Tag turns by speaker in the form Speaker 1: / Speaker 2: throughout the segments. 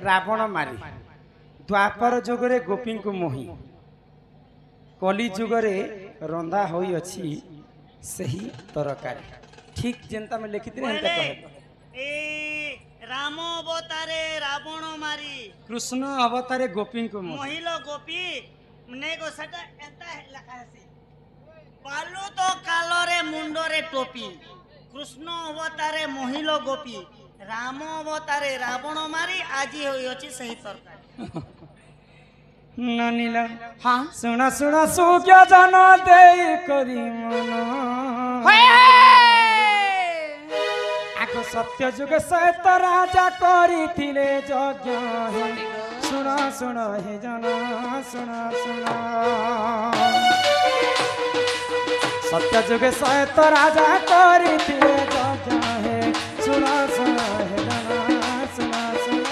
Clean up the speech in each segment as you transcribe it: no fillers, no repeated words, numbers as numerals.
Speaker 1: रावण मारी द्वापर जुगरे गोपी को मोही कली जुगरे रंधा होई अछि सही तरकारी ठीक जेंता में लिखित
Speaker 2: राम अवतारे रावण मारी
Speaker 1: कृष्ण अवतारे गोपी को
Speaker 2: महिला गोपी ने को सटा एंता लखा है बालू तो कालरे मुंडरे टोपी कृष्ण अवतारे महिला गोपी राम अवतारे रावण मारी आजी होई अछि सही तरकारी
Speaker 1: ननीला हाँ सुना सुना सो क्या जाना दे करी मन आगो सत्य जुग सहित राजा करी थिले यज्ञ सुना सुना हे जाना सुना सुना सत्य जुग सहित राजा करी थिले यज्ञ हे सुना सुना हे जाना सुना सुना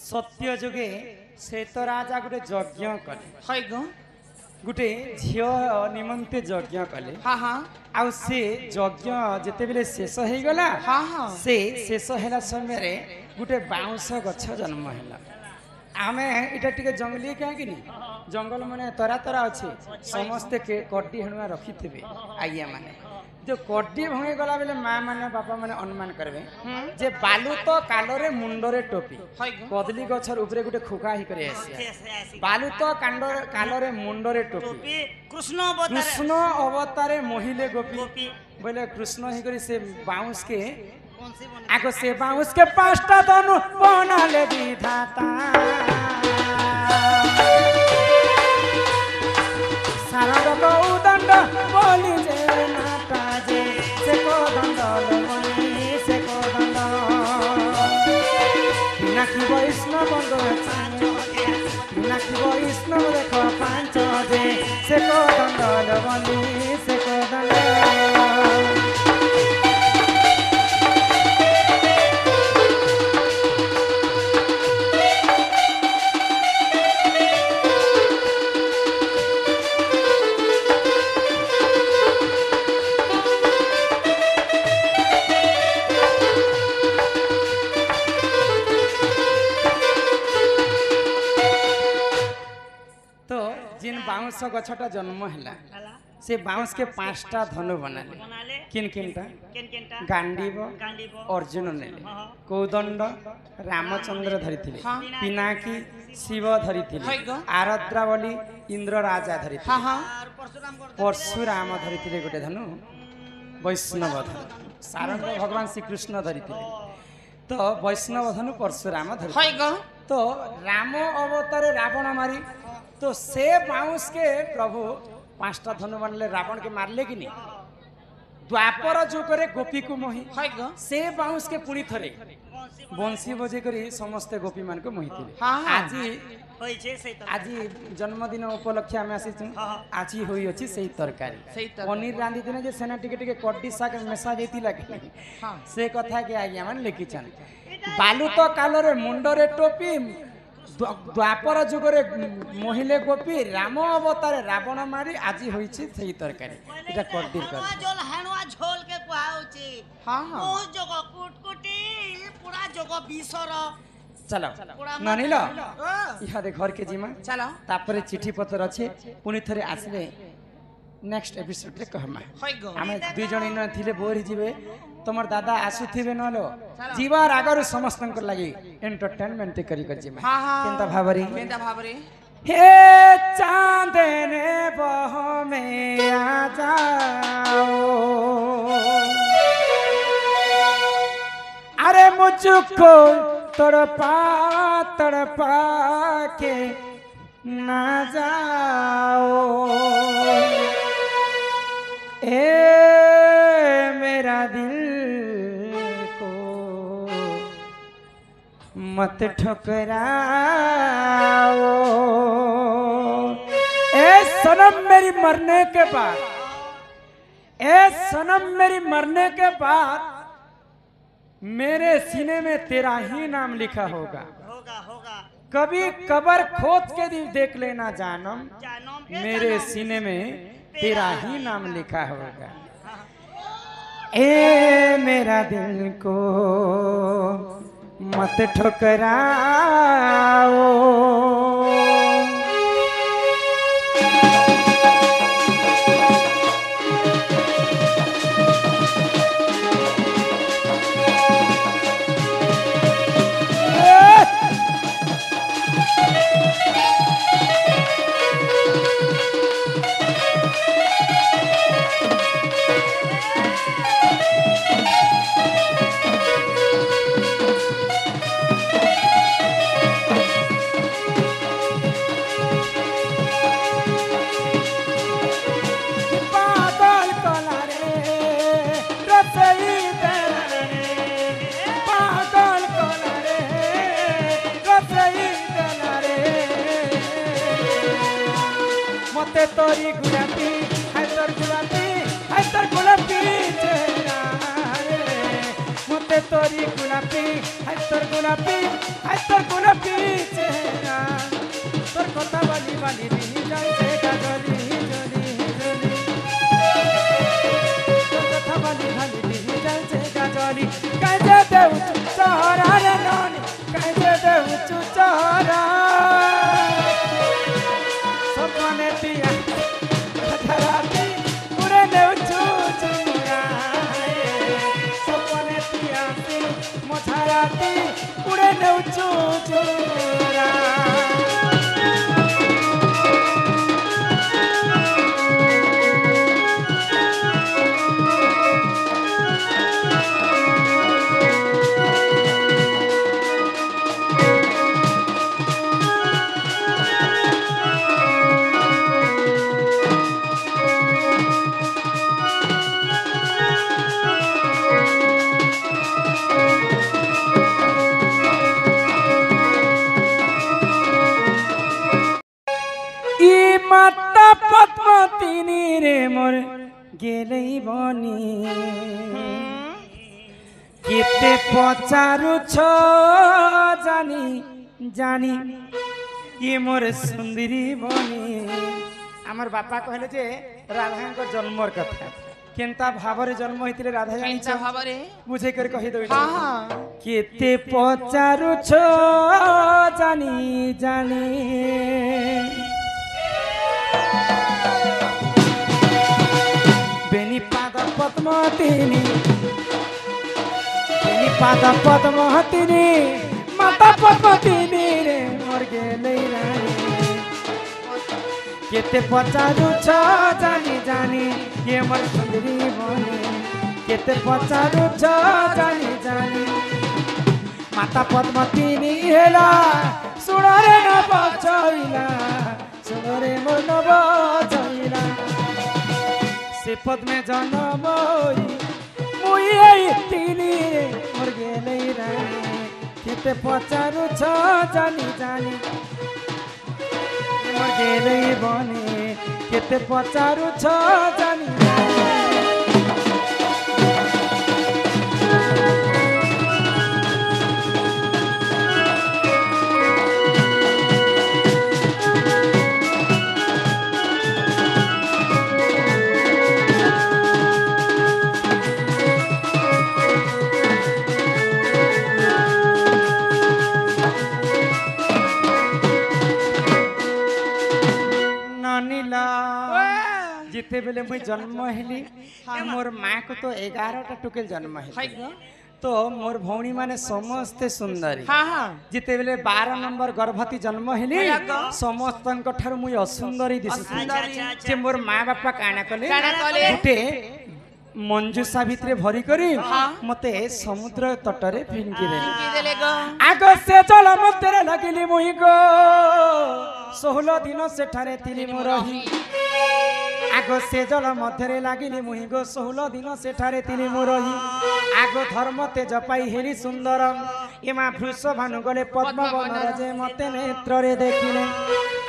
Speaker 1: सत्य जुगे से तो राजा गोटे यज्ञ कले गोटे झील निमंते यज्ञ कले आउ से यज्ञ जिते बेले शेष हो गला से शेष है समय गोटे बाउंस गछ जन्म है आमे इटा टिके जंगली कहीं जंगल माने तरा तरा अच्छे समस्ते कड्डी हेणुआ रखी थे आज्ञा माने जो कड्डी भंगी गला बेले माँ माने बापा माने अनुमान करबे जे बालू तो कालरे मुंडरे टोपी कदली गछर ऊपर गोटे खोका ही करे आसी बालू तो कालरे मुंडरे टोपी कृष्ण अवतारे मोहिले गोपी बोले कृष्ण ही करी से बाउंस के आगो से बाउंस के पांचटा धनु बनाले विधाता सारा को उदंड बोली जे नाटा जे से को दंडल बोली से को दंड बिना की वैष्णव बिना की वैष्णव देखो पांच जे से को दंडल बोली से को दंड बाउंस गछटा जन्म है से बाउंस के पांचटा धनु बनाले किन किनटा गांडीव अर्जुन नेले कौदंड रामचंद्र धरिथिले पिनाकी शिव धरिथिले आरद्रावली इंद्र राजा धरिथिले परशुराम धरिथिले गोटे धनु वैष्णव धनु सारंग भगवान श्री कृष्ण धरिथिले तो वैष्णव धनु परशुराम धरिथिले तो राम अवतारे रावण मारी तो से बाउंस के प्रभु पांचटा धनु बनले रावण के मारले कि नहीं द्वापर जुगरे गोपी को मोही से बाउंस के पुणी थरे बंसी बजे करी समस्त गोपी मान को मोही थिले आज जन्मदिन उपलक्ष्य आम आसी आज होई अछि सेही तरकारी पनीर रांधी दिन जे सेना टिके टिके कड्डी साग मेसा जेतिला कि से कथा के आज्ञा मान लिखिछन बालू तो कालरे मुंडरे टोपी द्वापर जुगरे मोहिले गोपी राम अवतारे रावण मारी आज होईछि सेही तरकारी एटा कड्डी कर
Speaker 2: जोल हेणुआ झोल के कुहाउछि हां हां ओ जगह कुटकुटी पूरा जगह बिसर
Speaker 1: चलो नानील इहादे घर के जीमा चलो तापरे चिठी पत्र अच्छे पुनी थरे आसले नेक्स्ट एपिसोड रे कहमा हम दुई जण इन थिले बोरी जीवे तमर दादा आसुथिबे नलो जीवार आगर समस्त लागि एंटरटेनमेंट करी कर जीमा केनता भाबरी हे चांदने बह में आ जाओ अरे मुझको तड़पा तड़पा के ना जाओ ए मेरा दिल को मत ठुकराओ। ए सनम मेरी मरने के बाद, ए सनम मेरी मरने के बाद मेरे सीने में तेरा ही नाम लिखा होगा।
Speaker 2: होगा होगा
Speaker 1: कभी कबर खोद के देख लेना जानम,
Speaker 2: जानम
Speaker 1: मेरे सीने में तेरा ही नाम लिखा होगा। ए मेरा दिल को मत ठुकराओ। मते तोरी गुलाबी है तोर गुलाबी है तोर गुलाबी चेहरा रे। मते तोरी गुलाबी है तोर गुलाबी है तोर गुलाबी चेहरा। तोर कथा बाली बाली दिही जाए से गाजली जली जली। तोर कथा बाली बाली दिही जाए से गाजली। काजे देउ चहरा रे ननी काजे देउ चहरा। सपने दिया धराती पूरे नेउचू चुमुरा। सपने दिया मझाराती पूरे नेउचू चुमुरा। माता पद्मावती रे मोर गेलै बनी। केते पचारु छो जानी जानी ये मोर सुंदरी बनी। आमर बापा कहले जे राधा को जन्मर कथा केनता भावरे जन्म होइतिले राधा जानी
Speaker 3: केनता भावरे
Speaker 1: बुझे कर कहि दउ।
Speaker 3: हां हां
Speaker 1: केते पचारु छो जानी जानी बेनी पाद पद्मावती बेनी पाद पद्मावती माता पद्मावती रे मोर गेलै रानी। केते पचारु छ जानी जानी ये मोर सुंदरी बनी। केते पचारु छ जानी जानी माता पद्मावती हेला सुण रे न बचैला सुण रे मोर न बचैला। से पद में जन्म मुई तिनी मोर गेलै रानी। केते पचारु छ जानी जानी मोर गेलै बनी। केते पचारु छ जानी जानी। जिते बेले मुई जन्म हेली मोर माँ को तो 11टा टुकेल जन्म हेली। तो मोर भौणी माने समस्ते सुंदरी। जिते बेले 12 नंबर गर्भवती जन्म हेली समस्तन ठार मुई असुंदरी दिसुथि। जे मोर माँ बापा काना कले गुटे मंजूषा भितरे भरी करी मते समुद्र तटरे फिंकी देले। आग से जल मते लगिली मुई गो 16 दिन सेठारे तिली मोरही। आग से जल मध्य लगिली मुहि गो 16 दिन सेठारे तिली मु रही आग धर्म तेज पाई हेली सुंदर एमा भृष भानु गले पद्म वन जे मते नेत्र रे देखिले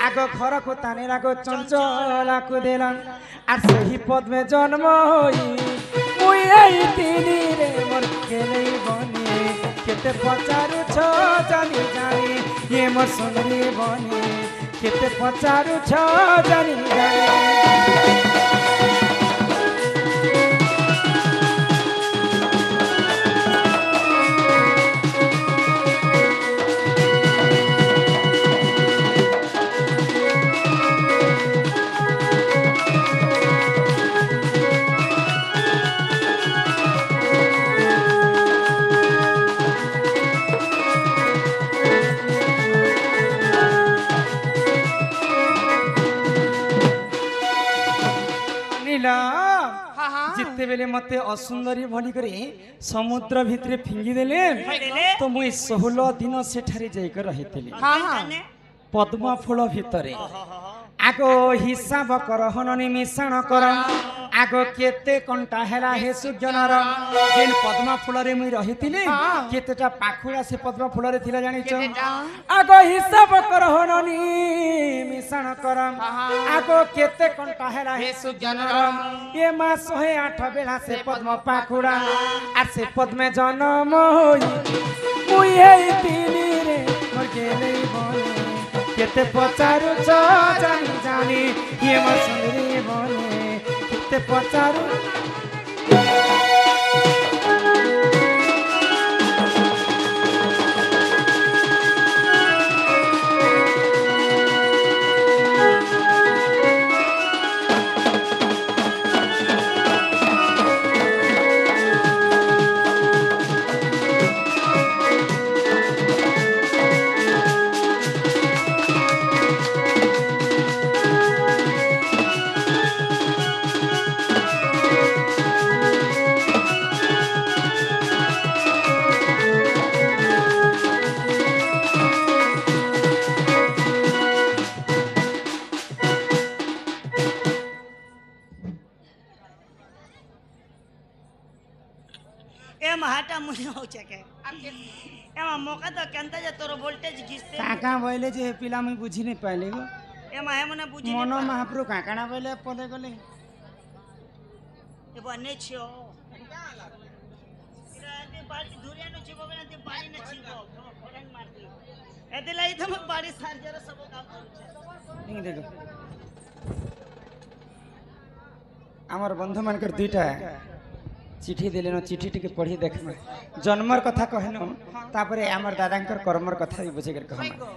Speaker 1: आग घर को ताने राग चंचला को देला आर सही पद्मे जन्म होई मुई आई तिली रे मोर केले बनी केते पचारु छ जानी जानी ये मोर सुंदरी बनी केते पचारु छ जानी जानी जिते बेले मते असुंदरी भली करे समुद्र भितरे फिंगी देले तो मुई 16 दिन सेठारे जाइकर रहितली पद्म फूल भितरे आगो हिसाब कर हननी मिश्रण कर आगो केते कंटा हेला हे सुजनर जेन पद्म फूल रे मुई रहितली केतेटा पाखुड़ा से पद्म फूल रे थिला जानि छ आगो हिसाब कर हननी मिश्रण कर आगो केते कंटा हेला हे सुजनर ये मा 108 बेला से पद्म पाखुड़ा आ से पद्मे जन्म होई मुई हेई तिली रे मोर गेले बने केते पचारु छ जानी जानी ये मोर सुंदरी बने केते पचारु
Speaker 2: एम हाटा मुझे हो चके एम मौका तो केंता जे तोर वोल्टेज घिसते
Speaker 1: काका बोले जे पिला मुई बुझी नहीं पाले गो
Speaker 2: एम है मने बुझी
Speaker 1: मन महाप्रभु काकाना बोले पदे गले
Speaker 2: ए बने छियो इराते बाड़ी धुरिया न छिबो बने ते बाड़ी न छिबो फरन मारती एते लाई त बाड़ी सार जरा सब काम करू
Speaker 1: नहीं देखो आमर बंधु मानकर दुईटा चिठी दिले न चिठी टिके पढ़ी देखमा जन्मर कथा कहनो तापरे आमर दादांकर कर्मर कथा भी बुझे कर कहमा